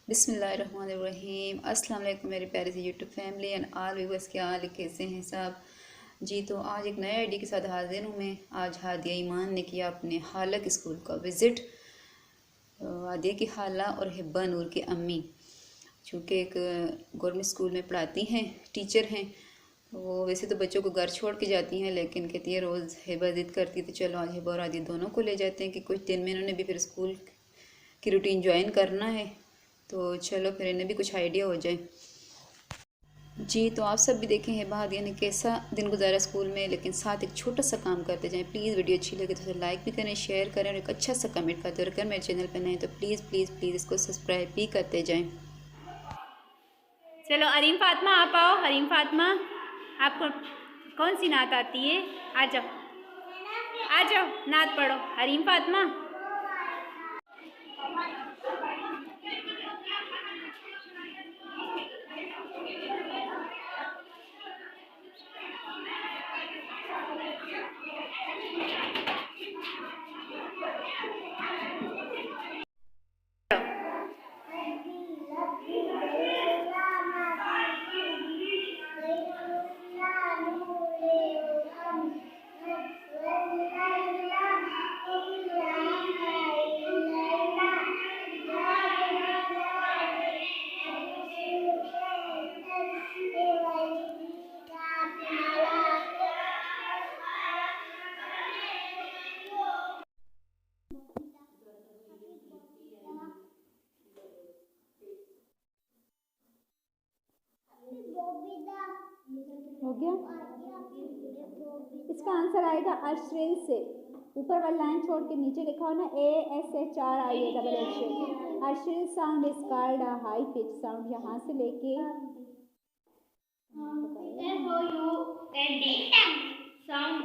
बिस्मिल्लाहिर्रहमानिर्रहीम। अस्सलाम वालेकुम मेरी प्यारी सी YouTube family and all viewers, क्या हाल कैसे हैं सब जी। तो आज एक नए आईडी के साथ हाजिर हूँ मैं। आज हादिया ईमान ने किया अपने खाला के स्कूल का विज़िट। हादिया की खाला और हिब्बा नूर की अम्मी चूँकि एक गवर्नमेंट स्कूल में पढ़ाती हैं, टीचर हैं, तो वो वैसे तो बच्चों को घर छोड़ के जाती हैं, लेकिन कहती है रोज़ हिब्बा ज़िद करती तो चलो आज हिब्बा और हादिया दोनों को ले जाते हैं कि कुछ दिन में इन्होंने भी फिर स्कूल की रूटीन ज्वाइन करना है, तो चलो फिर इन्हें भी कुछ आइडिया हो जाए जी। तो आप सब भी देखें हिब्बा हादिया ने कैसा दिन गुजारा स्कूल में, लेकिन साथ एक छोटा सा काम करते जाएं। प्लीज़ वीडियो अच्छी लगे तो लाइक भी करें, शेयर करें और एक अच्छा सा कमेंट करते हैं। और अगर मेरे चैनल पर नए तो प्लीज़ प्लीज़ प्लीज़ इसको सब्सक्राइब भी करते जाएं। चलो अरीम फातिमा आप आओ। अरीम फातिमा, आपको कौन सी नात आती है? आ जाओ, आ जाओ, नात पढ़ो। अरीम फातिमा, हो गया। इसका आंसर आएगा अश्रिल से। ऊपर वाली लाइन छोड़ के नीचे लिखा हो ना, ASHRI डबल एच। अश्रिल sound is called a high pitch sound. यहाँ से लेके SOUND sound